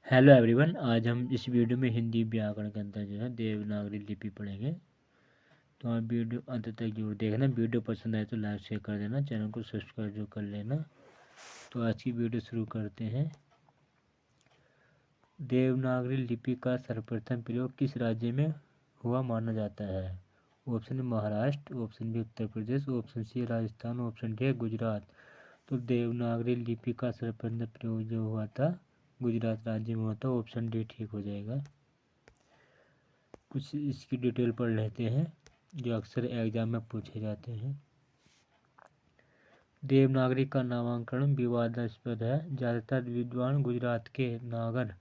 Hello everyone, आज हम इस वीडियो में हिंदी व्याकरण के अंदर जो है देवनागरी लिपि पढ़ेंगे। तो आप वीडियो अंत तक जरूर देखना। वीडियो पसंद आए तो लाइक शेयर कर देना, चैनल को सब्सक्राइब जो कर लेना। तो आज की वीडियो शुरू करते हैं। देवनागरी लिपि का सर्वप्रथम प्रयोग किस राज्य में हुआ माना जाता है? Option Maharashtra, option B Uttar Pradesh, option C Rajasthan, option D Gujarat. तो देवनागरी लिपि का सर्वप्रथम प्रयोग जो हुआ था गुजरात राज्य में हुआ था। ऑप्शन डी ठीक हो जाएगा। कुछ इसकी डिटेल पढ़ लेते हैं जो अक्सर एग्जाम में पूछे जाते हैं। देवनागरी का नामकरण विवादास्पद है। ज़्यादातर विद्वान गुजरात के नागर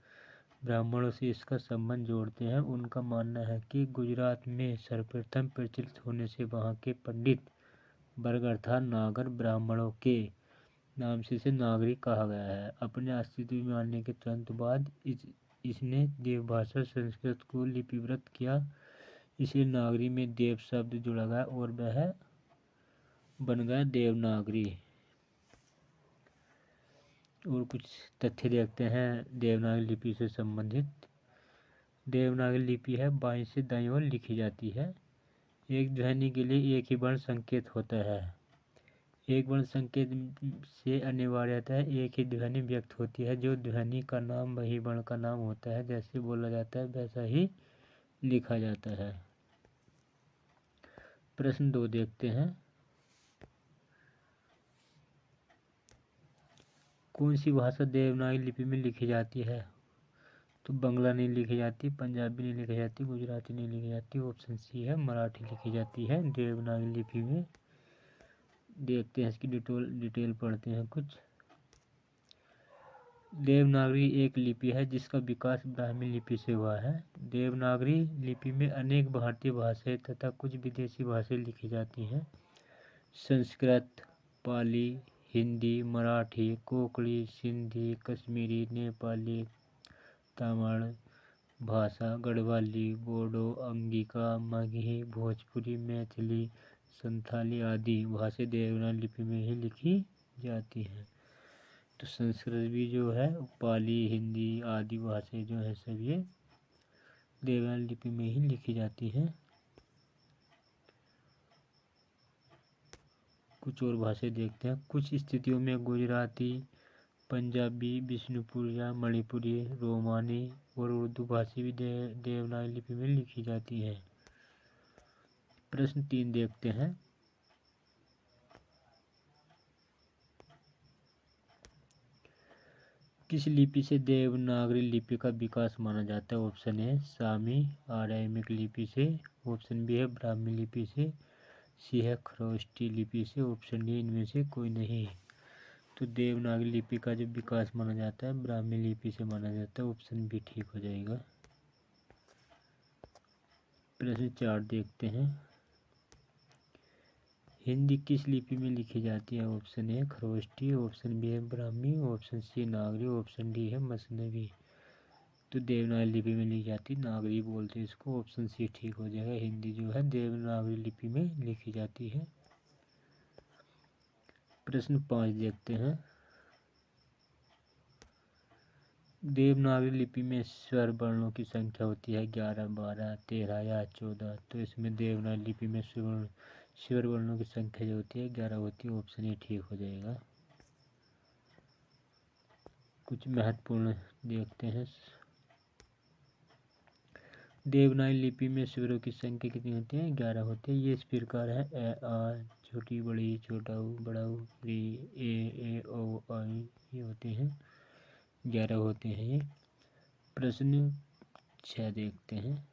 ब्राह्मणों से इसका संबंध जोड़ते हैं। उनका मानना है कि गुजरात में सर्वप्रथम प्रचलित होने से वहाँ के पंडित वर्ग अर्थात नागर ब्राह्मणों के नाम से इसे नागरी कहा गया है। अपने अस्तित्व में आने के तुरंत बाद इसने देवभाषा संस्कृत को लिपिबद्ध किया। इसे नागरी में देव शब्द जुड़ा गया और वह बन गया देवनागरी। और कुछ तथ्य देखते हैं देवनागरी लिपि से संबंधित। देवनागरी लिपि है बाईं से दाईं ओर लिखी जाती है। एक ध्वनि के लिए एक ही वर्ण संकेत होता है। एक वर्ण संकेत से अनिवार्यतः एक ही ध्वनि व्यक्त होती है। जो ध्वनि का नाम वही वर्ण का नाम होता है। जैसे बोला जाता है वैसा ही लिखा जाता है। प्रश्न 2 देखते हैं। कौन सी भाषा देवनागरी लिपि में लिखी जाती है? तो बंगला नहीं लिखी जाती, पंजाबी नहीं लिखी जाती, गुजराती नहीं लिखी जाती। ऑप्शन सी है मराठी लिखी जाती है देवनागरी लिपि में। देखते हैं इसकी डिटेल पढ़ते हैं कुछ। देवनागरी एक लिपि है जिसका विकास ब्राह्मी लिपि से हुआ है। देवनागरी लिपि में अनेक भारतीय भाषाएं तथा कुछ विदेशी भाषाएं लिखी जाती हैं। संस्कृत, पाली, हिंदी, मराठी, कोंकणी, सिंधी, कश्मीरी, नेपाली, तमिल भाषा, गढ़वाली, बोडो, अंगिका, मगही, भोजपुरी, मैथिली, संथाली आदि भाषाएं देवनागरी लिपि में ही लिखी जाती हैं। तो संस्कृत भी जो है पाली, हिंदी आदि भाषाएं जो है सब ये देवनागरी लिपि में ही लिखी जाती हैं। कुछ और भाषाएं देखते हैं। कुछ स्थितियों में गुजराती, पंजाबी, बिष्णुपुरिया, मणिपुरी, रोमानी और उर्दू भाषा भी देवनागरी लिपि में लिखी जाती है। प्रश्न 3 देखते हैं। किस लिपि से देवनागरी लिपि का विकास माना जाता है? ऑप्शन ए सामी आरामिक लिपि से, ऑप्शन बी है ब्राह्मी लिपि से, सी है खरोष्टी लिपि से, ऑप्शन डी इनमें से कोई नहीं। तो देवनागरी लिपि का जो विकास माना जाता है ब्राह्मी लिपि से माना जाता है। ऑप्शन बी ठीक हो जाएगा। प्रश्न 4 देखते हैं। हिंदी किस लिपि में लिखी जाती है? Option A Kharosthi, option B है Brahmi, option C Nagari, option D है मसनवी। तो देवनागरी लिपि में लिखी जाती है, नागरी बोलते हैं इसको। ऑप्शन सी ठीक हो जाएगा। हिंदी जो है देवनागरी लिपि में लिखी जाती है। प्रश्न 5 देखते हैं। देवनागरी लिपि में स्वर वर्णों की संख्या होती है 11, 12, 13 या 14। तो इसमें देवनागरी लिपि में स्वर वर्णों की संख्या जो होती है 11 होती है। ऑप्शन ए ठीक हो जाएगा। कुछ महत्वपूर्ण देखते हैं। देवनागरी लिपि में स्वरों की संख्या कितनी होती है? 11 होती है। ये इस प्रकार है ए आ, छोटी बड़ी, छोटा ऊ, बड़ा ऊ, री, ए ओ आई, ये होते हैं 11 होते हैं ये। प्रश्न 6 देखते हैं।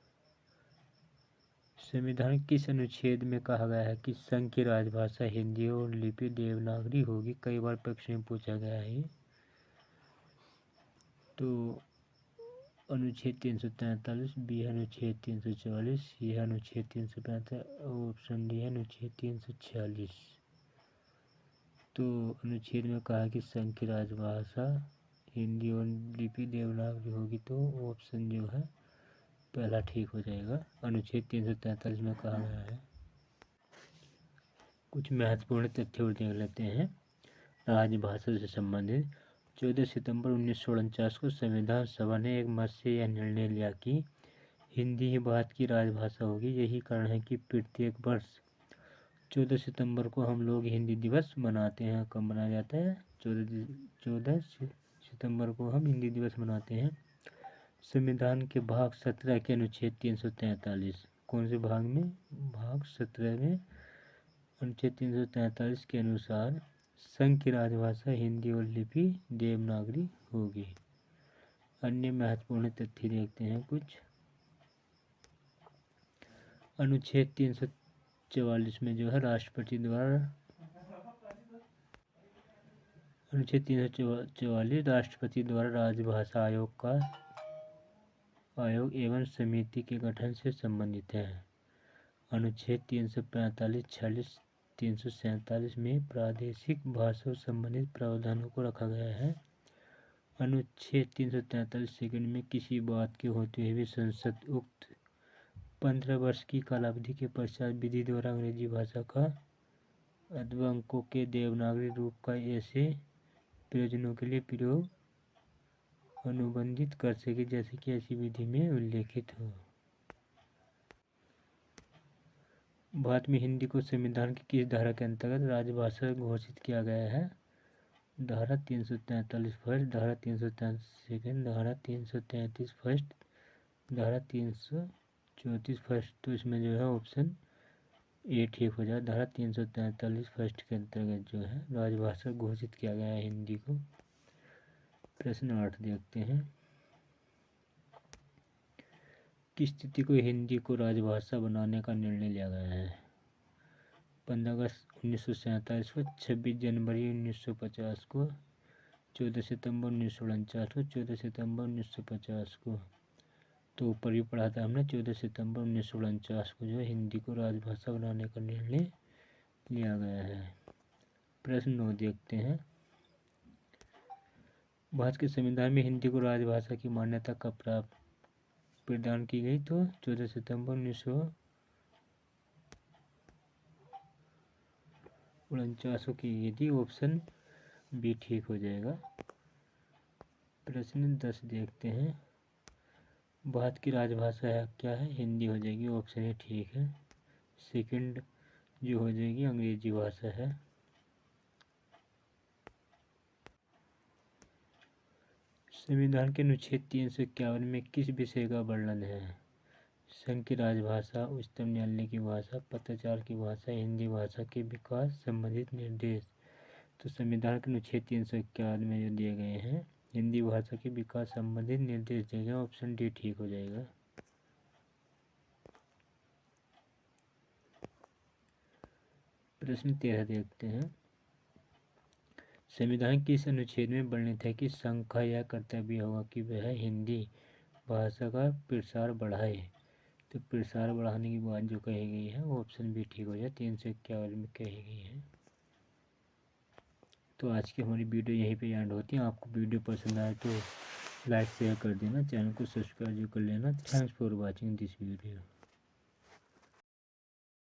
संविधान किस अनुच्छेद में कहा गया है कि संघ की राजभाषा हिंदी और लिपि देवनागरी होगी? कई बार परीक्षा में पूछा गया है। तो अनुच्छेद 343, बी है अनुच्छेद 344, सी है अनुच्छेद 345, ऑप्शन डी है अनुच्छेद 346। तो अनुच्छेद में कहा कि संघ की राजभाषा हिंदी और लिपि देवनागरी होगी। तो ऑप्शन जो है पहला ठीक हो जाएगा। अनुच्छेद 343 में कहा गया है। कुछ महत्वपूर्ण तथ्य और देख लेते हैं राजभाषा से संबंधित। 14 सितंबर 1949 को संविधान सभा ने एक मत से यह निर्णय लिया कि हिंदी ही भारत की राजभाषा होगी। यही कारण है कि प्रत्येक वर्ष 14 सितंबर को हम लोग हिंदी दिवस मनाते हैं। कब मनाया जाता है? 14 सितंबर को हम हिंदी दिवस मनाते हैं। संविधान के भाग 17 के अनुच्छेद 343, कौन से भाग में? भाग 17 में अनुच्छेद 343 के अनुसार संघ की राजभाषा हिंदी और लिपि देवनागरी होगी। अन्य महत्वपूर्ण तथ्य देखते हैं कुछ। अनुच्छेद 344 में जो है राष्ट्रपति द्वारा अनुच्छेद 344 राष्ट्रपति द्वारा राजभाषा आयोग एवं समिति के गठन से संबंधित है। अनुच्छेद 345, 46, 347 में प्रादेशिक भाषाओं संबंधित प्रावधानों को रखा गया है। अनुच्छेद 343 सेकंड में किसी बात के होते हुए भी संसद उक्त 15 वर्ष की कालावधि के पश्चात विधि द्वारा अंग्रेजी भाषा का अथवा अंकों के देवनागरी रूप का ऐसे प्रयोजनों के लिए प्रयोग अनुबंधित कर सके जैसे कि ऐसी विधि में उल्लेखित हो। भारत में हिंदी को संविधान की किस धारा के अंतर्गत राजभाषा घोषित किया गया है? धारा 343 फर्स्ट, धारा 343 सेकंड, धारा 333 फर्स्ट, धारा 334 फर्स्ट। तो इसमें जो है ऑप्शन ए ठीक हो जाए। धारा 343 फर्स्ट के अंतर्गत जो है राजभाषा घोषित किया गया है हिंदी को। प्रश्न 8 देखते हैं। किस तिथि को हिंदी को राजभाषा बनाने का निर्णय लिया गया है? 15 अगस्त 1947 को, 26 जनवरी 1950 को, 14 सितंबर 1949 को, 14 सितंबर 1950 को। तो ऊपर भी पढ़ा था हमने 14 सितंबर 1949 को जो हिंदी को राजभाषा बनाने का निर्णय लिया गया है। प्रश्न 9 देखते हैं। भारत के संविधान में हिंदी को राजभाषा की मान्यता कब प्रदान की गई? तो 14 सितंबर 1949 की गई थी। ऑप्शन बी ठीक हो जाएगा। प्रश्न 10 देखते हैं। भारत की राजभाषा क्या है? हिंदी हो जाएगी। ऑप्शन ए ठीक है। सेकंड जो हो जाएगी अंग्रेजी भाषा है। संविधान के अनुच्छेद 351 में किस विषय का वर्णन है? संघ की राजभाषा, उच्चतम न्यायालय की भाषा, पत्राचार की भाषा, हिंदी भाषा के विकास संबंधित निर्देश। तो संविधान के अनुच्छेद 351 में जो दिए गए हैं हिंदी भाषा के विकास संबंधित निर्देश दिए गए। ऑप्शन डी ठीक हो जाएगा। प्रश्न 13 देखते हैं। संविधान के इस अनुच्छेद में वर्णित है कि संघ का यह कर्तव्य होगा कि वह हिंदी भाषा का प्रसार बढ़ाए। तो प्रसार बढ़ाने की बात जो कही गई है वो ऑप्शन भी ठीक हो जाए। 351 में कही गई है। तो आज की हमारी वीडियो यहीं पे एंड होती है। आपको वीडियो पसंद आए तो लाइक शेयर कर देना, चैनल को सब्सक्राइब कर लेना। Thanks for watching this video.